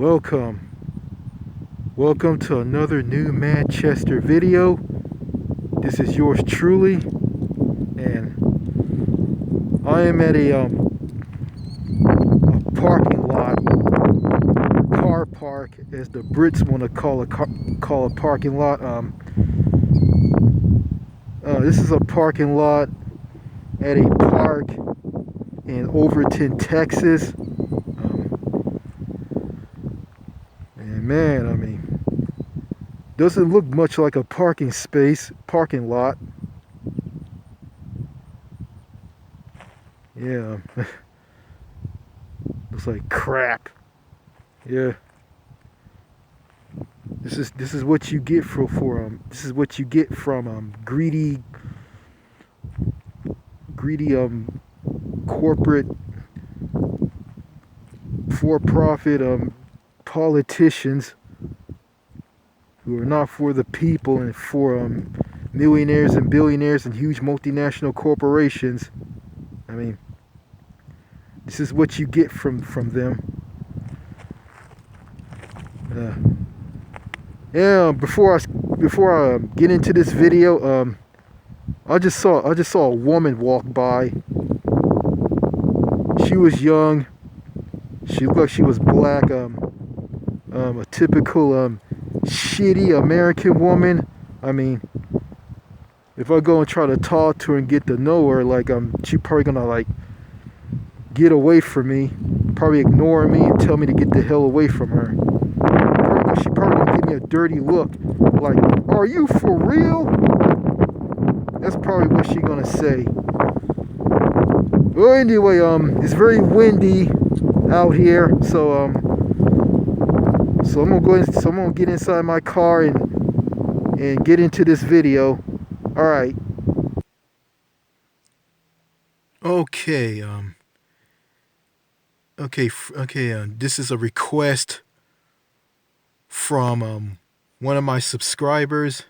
Welcome to another new Manchester video. This is yours truly, and I am at a parking lot, car park, as the Brits want to call a parking lot. This is a parking lot at a park in Overton, Texas. And man, I mean, doesn't look much like a parking lot. Yeah, looks like crap. Yeah, this is what you get from greedy corporate for-profit politicians who are not for the people and for millionaires and billionaires and huge multinational corporations. I mean, this is what you get from them. Yeah. Before I get into this video, I just saw a woman walk by. She was young. She looked like she was black. A typical shitty American woman. I mean, if I go and try to talk to her and get to know her, she probably gonna get away from me, probably ignore me and tell me to get the hell away from her. She probably gonna give me a dirty look, like, "Are you for real?" That's probably what she gonna say. Well, anyway, it's very windy out here, so I'm gonna get inside my car and get into this video. All right. Okay. This is a request from one of my subscribers,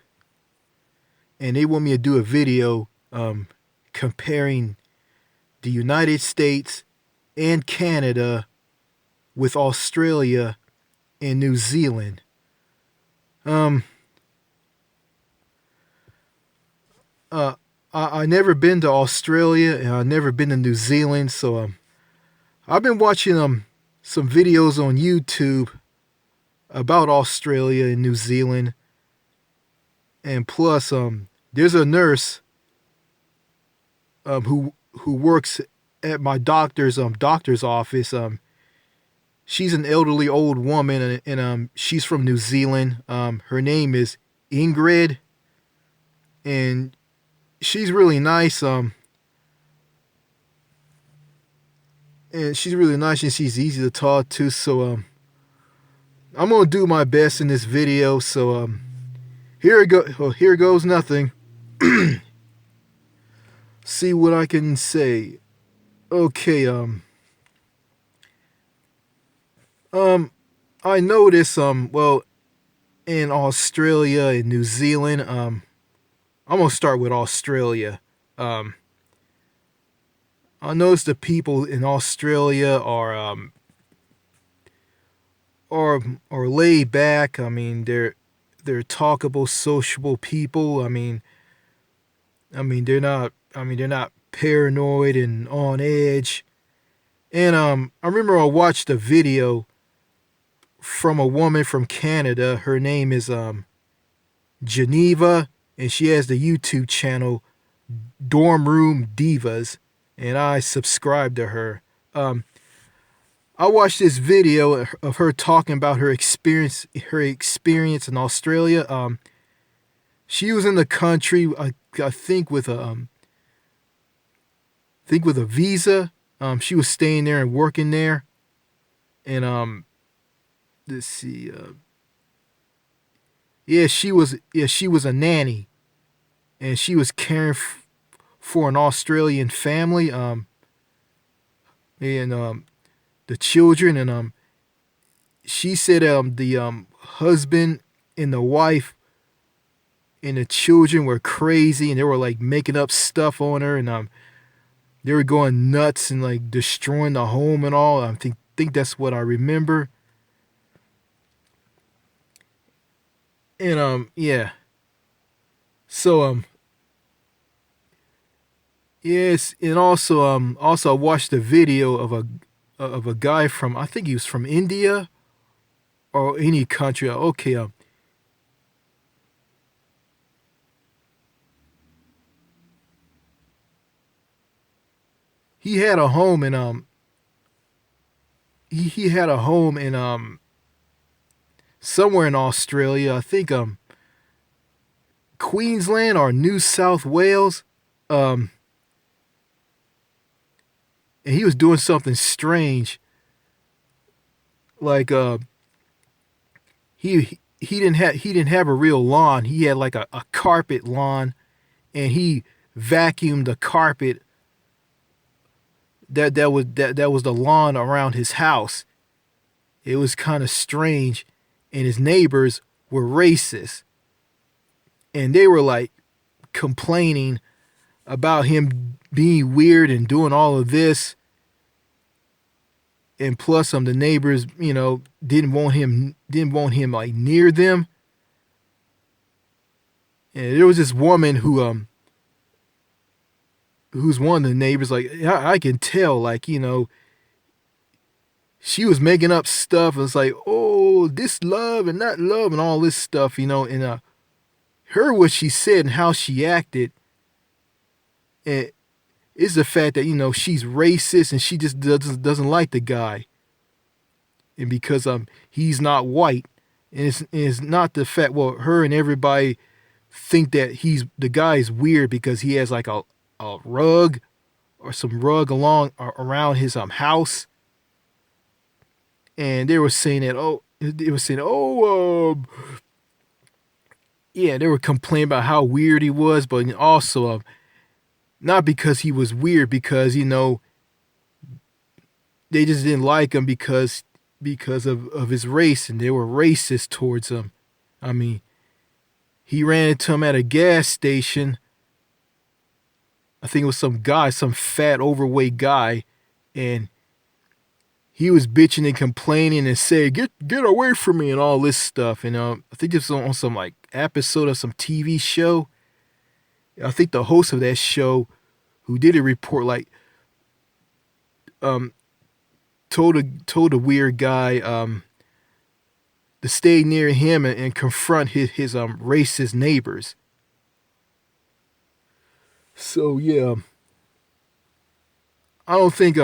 and they want me to do a video comparing the United States and Canada with Australia and New Zealand. I never been to Australia and I've never been to New Zealand, so I've been watching some videos on YouTube about Australia and New Zealand, and plus there's a nurse who works at my doctor's office. She's an elderly old woman, and she's from New Zealand. Her name is Ingrid, and she's really nice. And she's really nice, and she's easy to talk to. So I'm gonna do my best in this video. So here goes nothing. See what I can say. Okay. I noticed well, in Australia and New Zealand, I'm gonna start with Australia. I noticed the people in Australia are laid back. I mean, they're talkable, sociable people. I mean they're not paranoid and on edge. And I remember I watched a video from a woman from Canada. Her name is Geneva, and she has the YouTube channel Dorm Room Divas, and I subscribe to her. I watched this video of her talking about her experience in Australia. She was in the country, I think with a visa. She was staying there and working there, and let's see. She was a nanny, and she was caring for an Australian family. And the children, and she said the husband and the wife and the children were crazy, and they were making up stuff on her, and they were going nuts and destroying the home and all. I think that's what I remember. And yeah. So yes, and also I watched a video of a guy from, I think he was from India or any country. Okay, he had a home in he had a home in somewhere in Australia. I think Queensland or New South Wales. Um, and he was doing something strange, like he didn't have a real lawn. He had like a carpet lawn, and he vacuumed the carpet that was the lawn around his house. It was kind of strange, and his neighbors were racist, and they were like complaining about him being weird and doing all of this. And plus, the neighbors, didn't want him like near them. And there was this woman who's one of the neighbors. Like I can tell, like she was making up stuff. It's like, oh, this love and not love and all this stuff, And her what she said and how she acted, and is the fact that she's racist and she just doesn't like the guy, and because he's not white, and it's not the fact. Well, her and everybody think that the guy is weird because he has like a rug or some rug along around his house, and they were saying that yeah, they were complaining about how weird he was, but also not because he was weird, because they just didn't like him because of his race, and they were racist towards him. I mean, he ran into him at a gas station. I think it was some fat, overweight guy, and he was bitching and complaining and saying, "Get away from me," and all this stuff. And I think this was on some like episode of some TV show. I think the host of that show, who did a report, like um told a weird guy to stay near him and confront his racist neighbors. So yeah, I don't think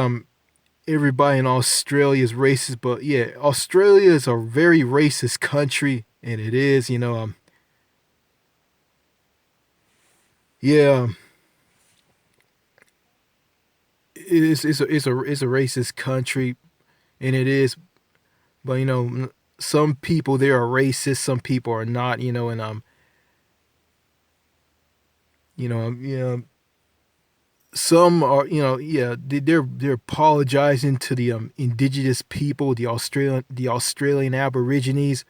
everybody in Australia is racist, but yeah, Australia is a very racist country, and it is, yeah, it's a racist country, and it is. But some people there are racist, some people are not, and some are, yeah, they're apologizing to the indigenous people, the Australian Aborigines,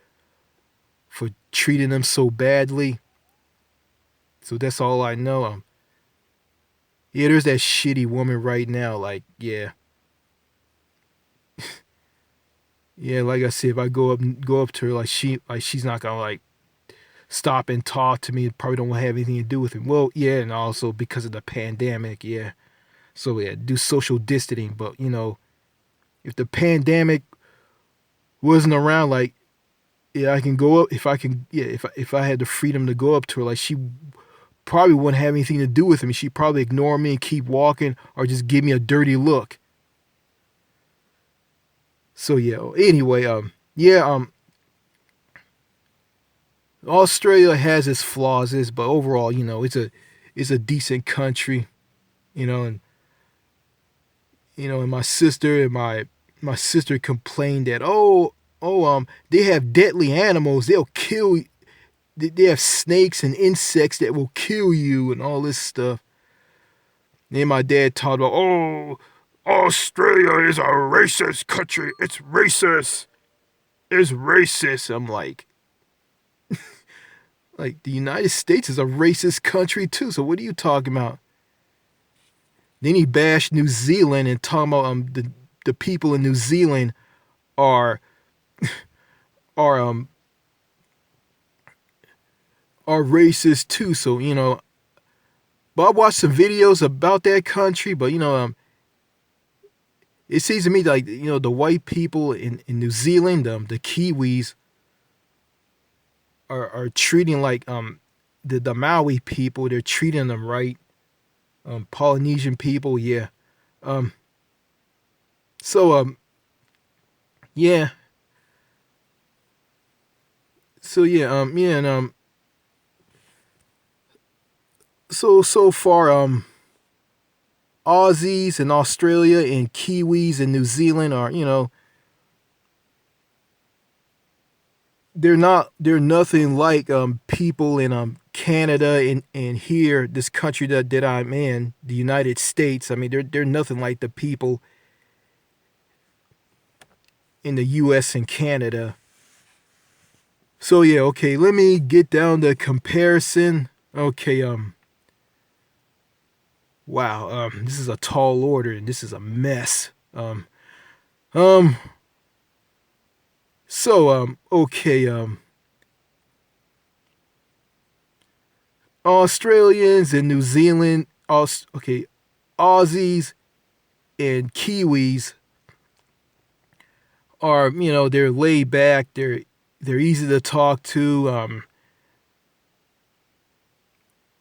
for treating them so badly. So that's all I know. Yeah, there's that shitty woman right now. Like, yeah, yeah. Like I said, if I go up to her, like she's not gonna like stop and talk to me. Probably don't have anything to do with it. Well, yeah, and also because of the pandemic, yeah. So yeah, do social distancing. But if the pandemic wasn't around, like, yeah, I can go up. If I can, yeah, if I had the freedom to go up to her, like, she probably wouldn't have anything to do with me. She'd probably ignore me and keep walking, or just give me a dirty look. So yeah. Anyway, yeah, Australia has its flaws, but overall, it's a decent country, and and my sister complained that, they have deadly animals. They'll kill. They have snakes and insects that will kill you and all this stuff. Then my dad talked about, Australia is a racist country. It's racist. It's racist. I'm like the United States is a racist country too. So what are you talking about? Then he bashed New Zealand and talking about the people in New Zealand are are are racist too. So but I watched some videos about that country. But it seems to me like the white people in New Zealand, the Kiwis, are treating like the Maui people. They're treating them right. Polynesian people, yeah. Um, so yeah. So yeah, yeah, and so far, Aussies and Australia and Kiwis and New Zealand are, they're nothing like people in Canada and here, this country that I'm in, the United States. I mean, they're nothing like the people in the US and Canada. So yeah, okay, let me get down the comparison. Okay, wow, this is a tall order and this is a mess. Um okay, Australians and New Zealand, okay, Aussies and Kiwis are, they're laid back, they're easy to talk to,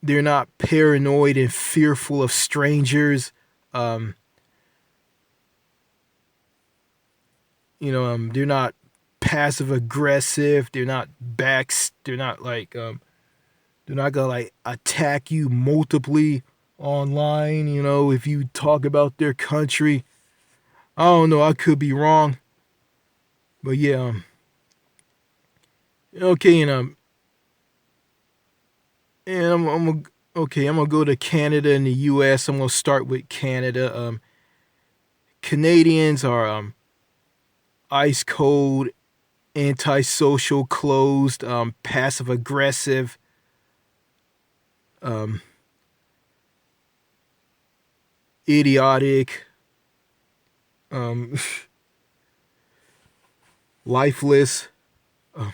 they're not paranoid and fearful of strangers. Um, they're not passive aggressive. They're not like they're not gonna like attack you multiply online. If you talk about their country. I don't know. I could be wrong, but yeah. Okay, I'm gonna okay. I'm gonna go to Canada and the U.S. I'm gonna start with Canada. Canadians are ice cold, antisocial, closed, passive aggressive, um, idiotic, um, lifeless. Uh,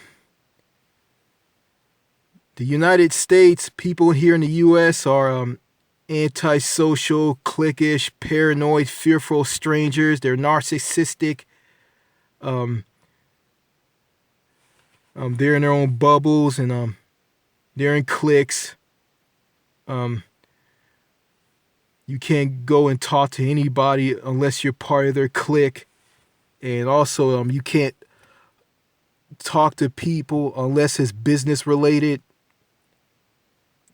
the United States, people here in the U.S. are antisocial, cliquish, paranoid, fearful of strangers. They're narcissistic. Um, they're in their own bubbles and they're in cliques. Um, you can't go and talk to anybody unless you're part of their clique. And also, you can't talk to people unless it's business related,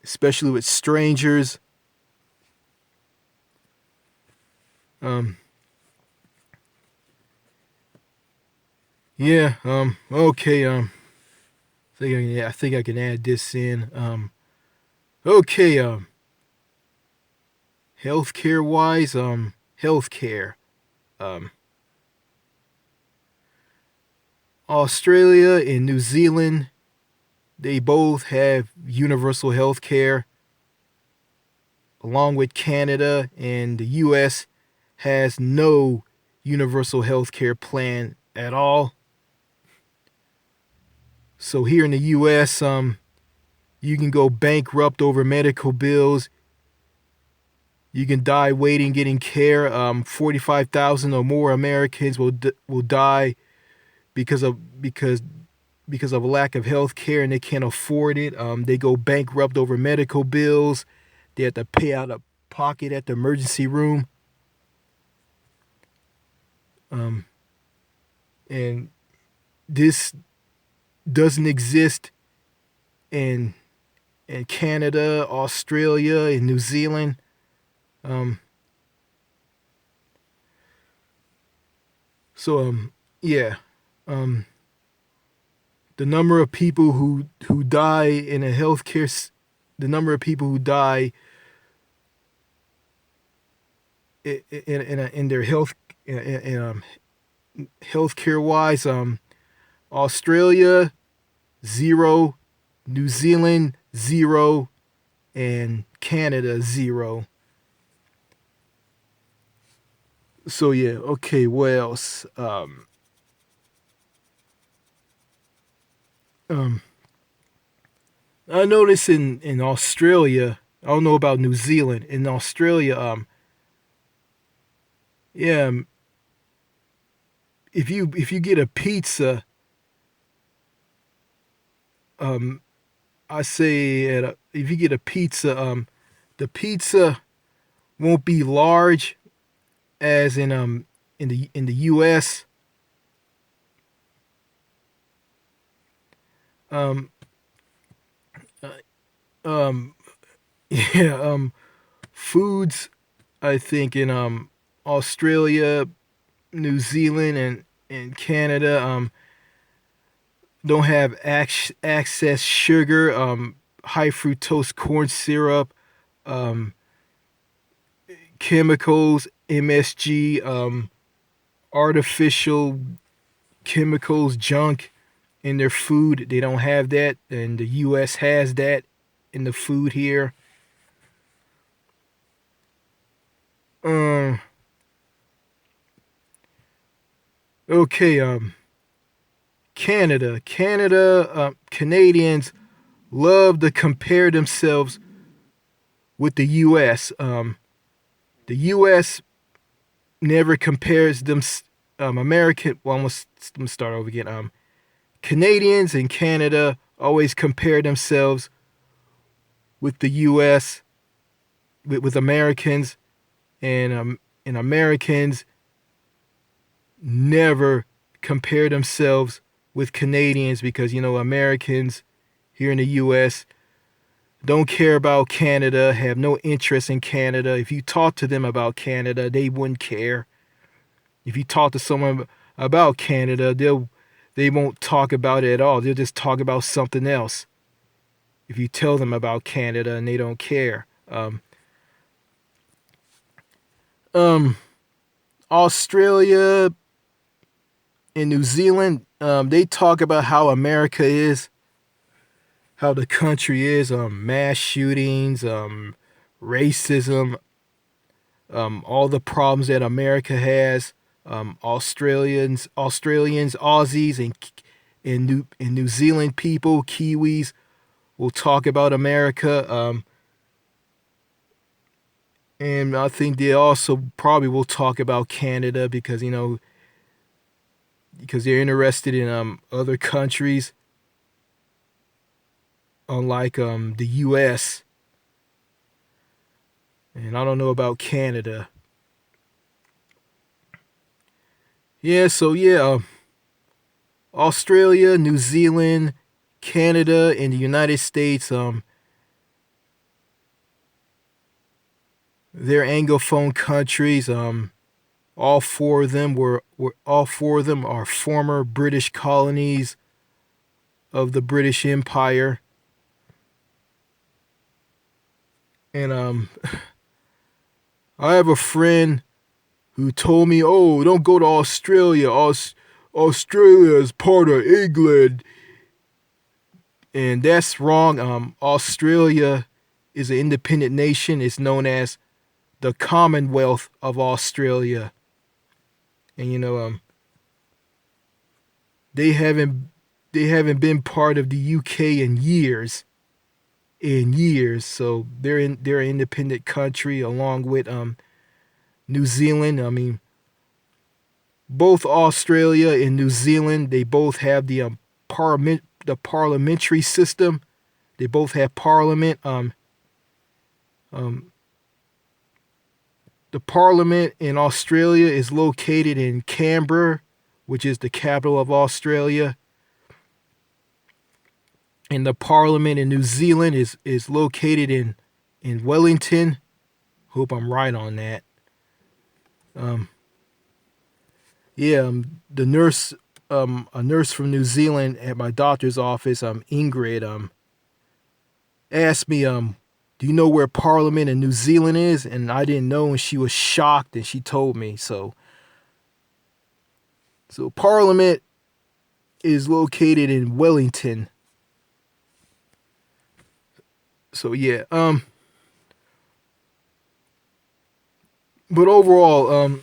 especially with strangers. Um, yeah. Okay. I think I can add this in. Okay. Healthcare wise. Healthcare. Um, Australia and New Zealand, they both have universal healthcare, along with Canada, and the U.S. has no universal healthcare plan at all. So here in the U.S., you can go bankrupt over medical bills. You can die waiting, getting care. 45,000 or more Americans will die because of a lack of health care and they can't afford it. They go bankrupt over medical bills. They have to pay out of pocket at the emergency room. Um, and this doesn't exist in Canada, Australia, and New Zealand. Um, so yeah. Um, the number of people who die in a healthcare, the number of people who die in their health in healthcare wise, Australia 0, New Zealand 0, and Canada 0. So yeah, okay. What else? Um, I noticed in Australia. I don't know about New Zealand. In Australia, yeah, if you get a pizza, um, I say if you get a pizza, the pizza won't be large as in the U.S. Um, uh, um, yeah, foods. I think in Australia, New Zealand, and Canada don't have access sugar, high fructose corn syrup, um, chemicals, MSG, artificial chemicals, junk in their food. They don't have that, and the U.S. has that in the food here. Um, okay, Canadians love to compare themselves with the U.S. The U.S. never compares them. American. Well, let me start over again. Canadians and Canada always compare themselves with the U.S. With Americans, and Americans never compare themselves with Canadians because Americans here in the U.S. don't care about Canada, have no interest in Canada. If you talk to them about Canada, they wouldn't care. If you talk to someone about Canada, they won't talk about it at all. They'll just talk about something else. If you tell them about Canada and they don't care. Um, Australia and New Zealand, they talk about how America is, how the country is, mass shootings, racism, all the problems that America has. Australians, Aussies, and New Zealand people, Kiwis, will talk about America. And I think they also probably will talk about Canada because they're interested in other countries, unlike the U.S. And I don't know about Canada. Yeah, so yeah, Australia, New Zealand, Canada, and the United States. They're Anglophone countries. All four of them are former British colonies of the British Empire. And I have a friend who told me, "Oh, don't go to Australia. Australia is part of England," and that's wrong. Australia is an independent nation. It's known as the Commonwealth of Australia, and they haven't they haven't been part of the UK in years. So they're an independent country along with New Zealand. I mean, both Australia and New Zealand, they both have the parliamentary system. They both have parliament. Um, the parliament in Australia is located in Canberra, which is the capital of Australia. And the parliament in New Zealand is located in Wellington. Hope I'm right on that. Um, yeah, the nurse, a nurse from New Zealand at my doctor's office, Ingrid, asked me, do you know where Parliament in New Zealand is? And I didn't know, and she was shocked, and she told me. So Parliament is located in Wellington. So yeah, but overall,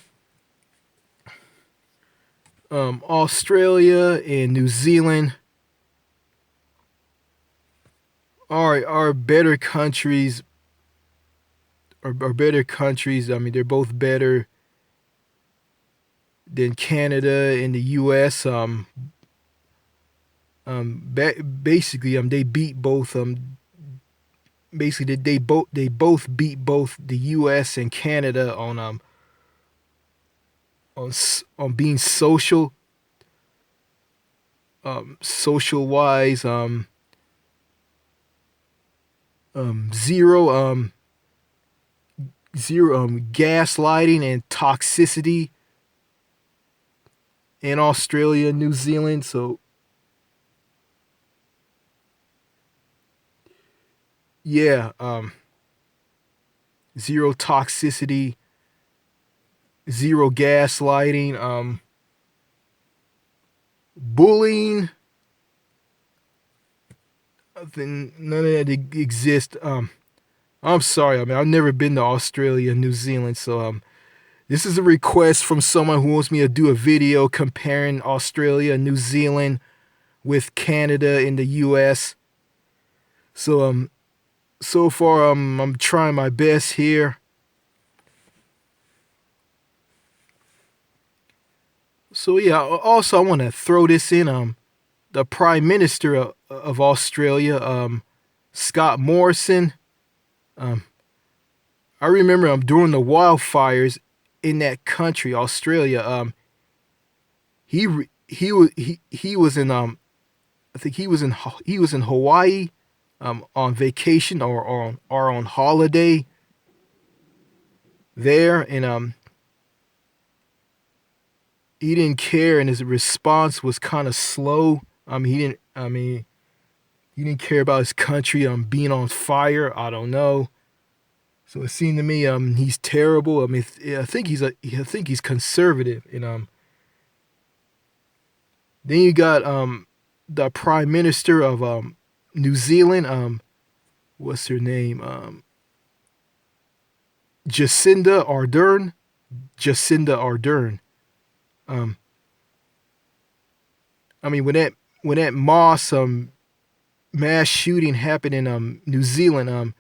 Australia and New Zealand are better countries, are better countries. I mean, they're both better than Canada and the U.S. Basically, they beat both. Basically, they both beat both the U.S. and Canada on being social wise. Zero zero gaslighting and toxicity in Australia, New Zealand. So yeah, zero toxicity, zero gaslighting, bullying. Then none of that exists. I'm sorry. I mean, I've never been to Australia, New Zealand, so this is a request from someone who wants me to do a video comparing Australia, New Zealand with Canada and the U.S. So so far I'm trying my best here. So yeah, also I want to throw this in. The Prime Minister of Australia, Scott Morrison. Um, I remember during the wildfires in that country, Australia. He was in I think he was in Hawaii, on vacation or on holiday there, and he didn't care, and his response was kind of slow. He didn't care about his country being on fire. I don't know. So it seemed to me he's terrible. I mean, I think he's conservative, and then you got the Prime Minister of New Zealand. What's her name? Jacinda Ardern. Jacinda Ardern. Um, I mean, when that mass shooting happened in New Zealand,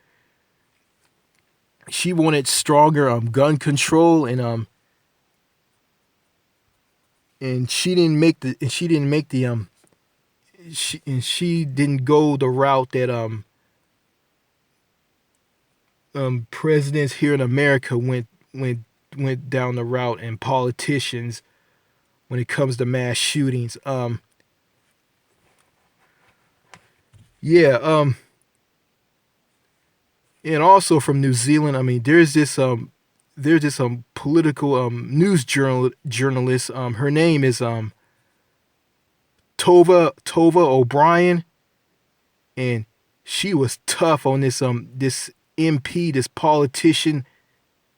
she wanted stronger gun control, and she didn't make the she didn't go the route that presidents here in America went down the route, and politicians when it comes to mass shootings. Yeah, and also from New Zealand. I mean, there's this political news journalist. Her name is Tova O'Brien, and she was tough on this MP, this politician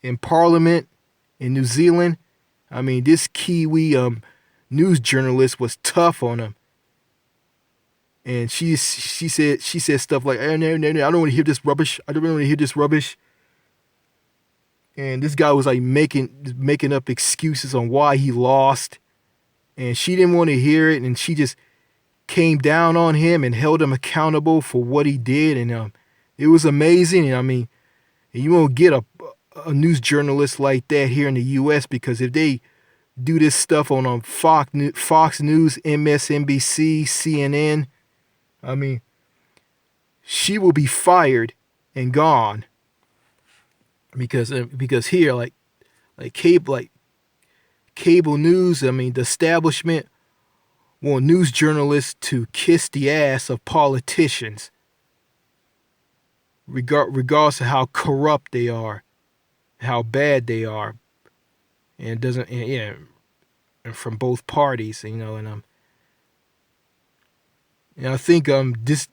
in Parliament in New Zealand. I mean, this Kiwi news journalist was tough on him, and she said stuff like, no, no, no, I don't want to hear this rubbish. I don't want to hear this rubbish. And this guy was like making up excuses on why he lost, and she didn't want to hear it, and she just came down on him and held him accountable for what he did, and it was amazing. And I mean, you won't get a news journalist like that here in the U.S. because if they do this stuff on Fox News, MSNBC, CNN, I mean, she will be fired and gone because here like cable news. I mean, the establishment want news journalists to kiss the ass of politicians, regardless of how corrupt they are, how bad they are, and it doesn't. And, yeah, and from both parties, and I think this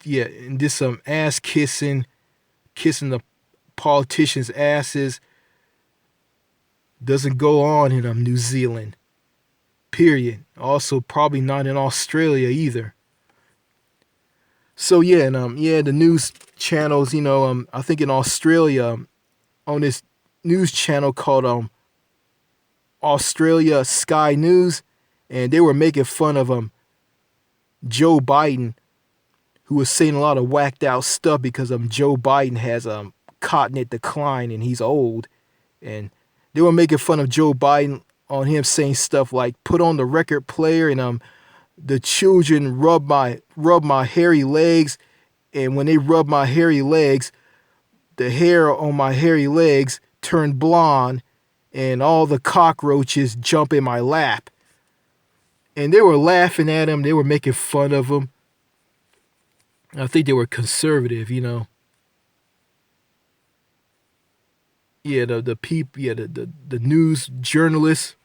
ass kissing the politicians' asses doesn't go on in New Zealand. Period. Also, probably not in Australia either. So yeah, and the news channels, I think in Australia, on this news channel called Australia Sky News, and they were making fun of Joe Biden who was saying a lot of whacked out stuff because Joe Biden has cognitive decline and he's old, and they were making fun of Joe Biden on him saying stuff like put on the record player and the children rub my hairy legs, and when they rub my hairy legs, the hair on my hairy legs turned blonde and all the cockroaches jump in my lap. And they were laughing at him, they were making fun of him. I think they were conservative, you know. Yeah, the people, yeah, the news journalists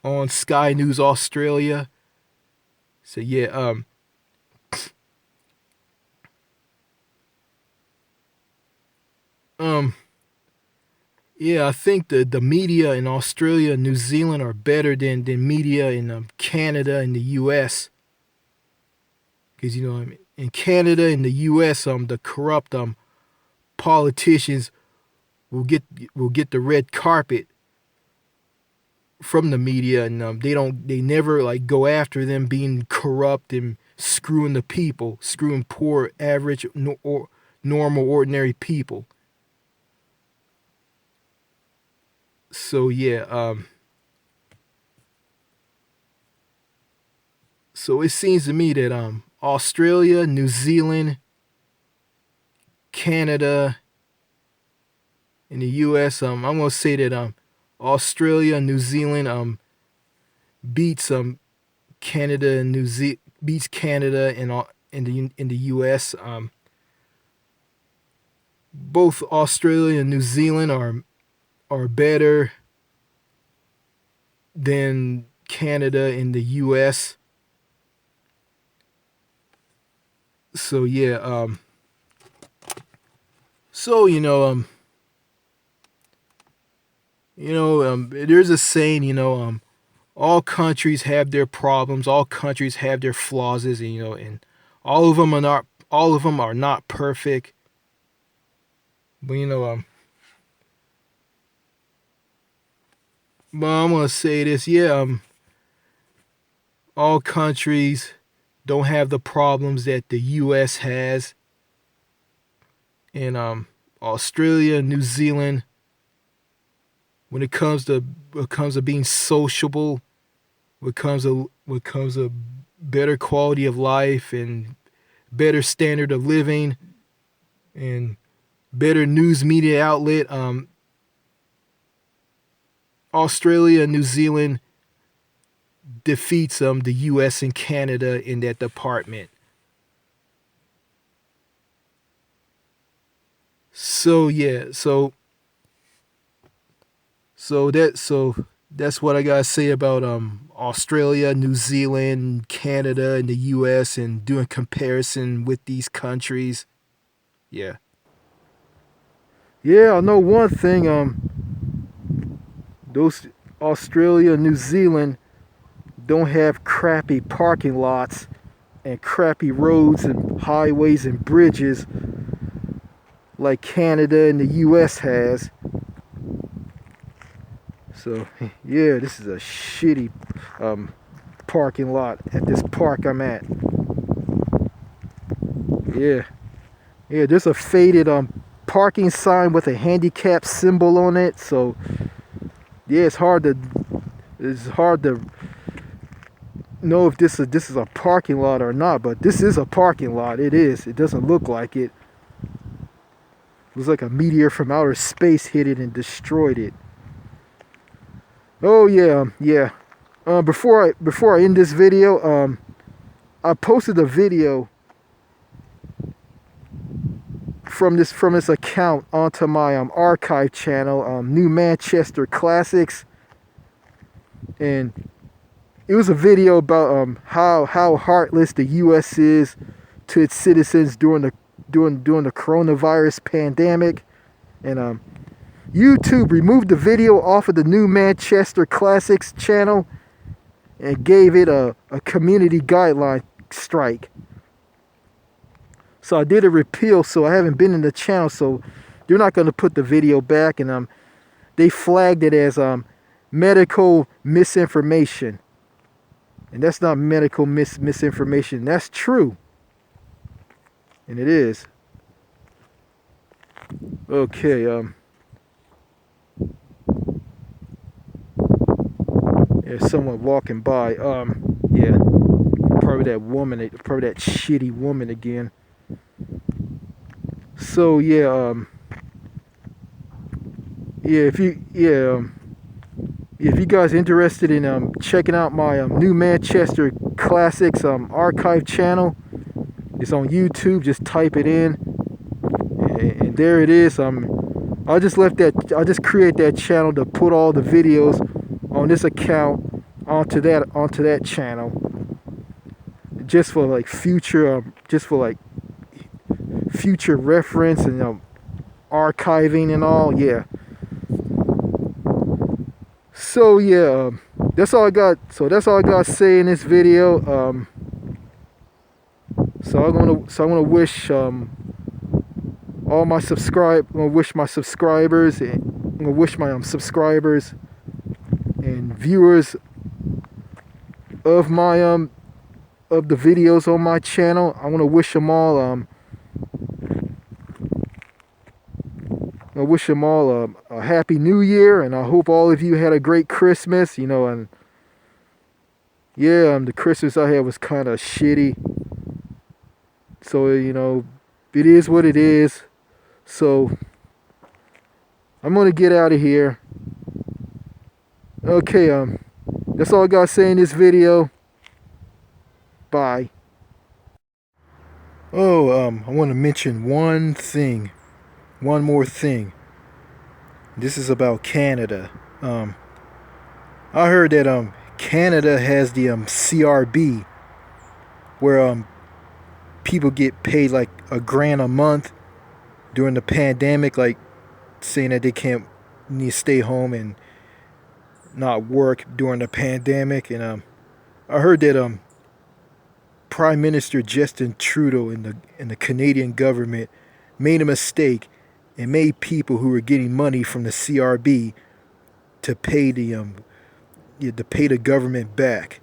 on Sky News Australia. So yeah, yeah, I think the media in Australia and New Zealand are better than media in Canada and the U.S. Because you know, in Canada and the U.S., the corrupt politicians will get the red carpet from the media, and they never like go after them being corrupt and screwing the people, screwing poor, average, or normal, ordinary people. So yeah, so it seems to me that Australia, New Zealand, Canada, and the U.S. I'm gonna say that Australia, New Zealand beats Canada and beats Canada and in the U.S. Both Australia and New Zealand are better than Canada and the U.S. So yeah, so there's a saying, all countries have their problems, all countries have their flaws, and and all of them are not perfect. But but I'm gonna say this, yeah, all countries don't have the problems that the U.S. has, and Australia, New Zealand, when it comes to being sociable, when it comes to better quality of life and better standard of living and better news media outlet, Australia and New Zealand defeats the U.S. and Canada in that department. So yeah, so that's what I gotta say about Australia, New Zealand, Canada, and the U.S. and doing comparison with these countries. Yeah. Yeah, I know one thing. Those Australia, New Zealand don't have crappy parking lots and crappy roads and highways and bridges like Canada and the US has. So yeah, this is a shitty parking lot at this park I'm at. Yeah. Yeah, there's a faded parking sign with a handicap symbol on it, so yeah, it's hard to know if this is a parking lot or not, but this is a parking lot. It is. It doesn't look like it. It was like a meteor from outer space hit it and destroyed it. Oh yeah, yeah. Before I end this video, I posted a video from this account onto my archive channel, New Manchester Classics, and it was a video about how heartless the U.S. is to its citizens during the coronavirus pandemic, and YouTube removed the video off of the New Manchester Classics channel and gave it a community guideline strike. So I did a repeal, so I haven't been in the channel, so they're not going to put the video back, and they flagged it as medical misinformation. And that's not medical misinformation. That's true. and it is. Okay, there's someone walking by. Yeah, probably that woman, probably that shitty woman again. So yeah, yeah, if you guys are interested in checking out my New Manchester Classics archive channel, it's on YouTube. Just type it in, and there it is. I just create that channel to put all the videos on this account onto that channel, just for like future reference and archiving and all. Yeah. So yeah, that's all I got. So that's all I got to say in this video. I'm gonna wish all my I'm gonna wish my subscribers, and I'm gonna wish my subscribers and viewers of my of the videos on my channel. I want to wish them all I wish them all a happy new year, and I hope all of you had a great Christmas. And yeah, the Christmas I had was kind of shitty. So it is what it is. So I'm gonna get out of here. Okay, that's all I gotta say in this video. Bye. Oh, I want to mention one more thing. This is about Canada. I heard that Canada has the CRB, where people get paid like $1,000 a month during the pandemic, like saying that they can't need to stay home and not work during the pandemic. And I heard that Prime Minister Justin Trudeau in the Canadian government made a mistake and made people who were getting money from the CRB to pay the government back.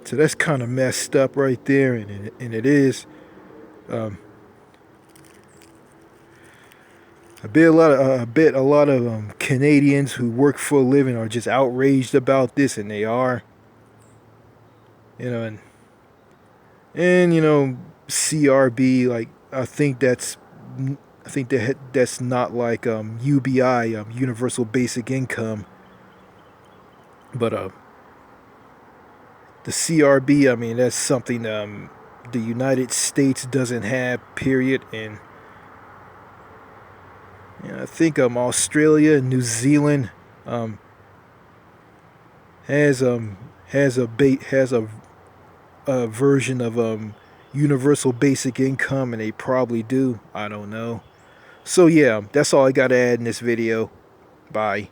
So that's kind of messed up right there, and it is. I bet a lot of Canadians who work for a living are just outraged about this, and they are. And CRB, like I think that's not like UBI, Universal Basic Income, but the CRB, I mean, that's something the United States doesn't have, period. And I think Australia and New Zealand has a version of universal basic income, and they probably do. I don't know. So yeah, that's all I got to add in this video. Bye.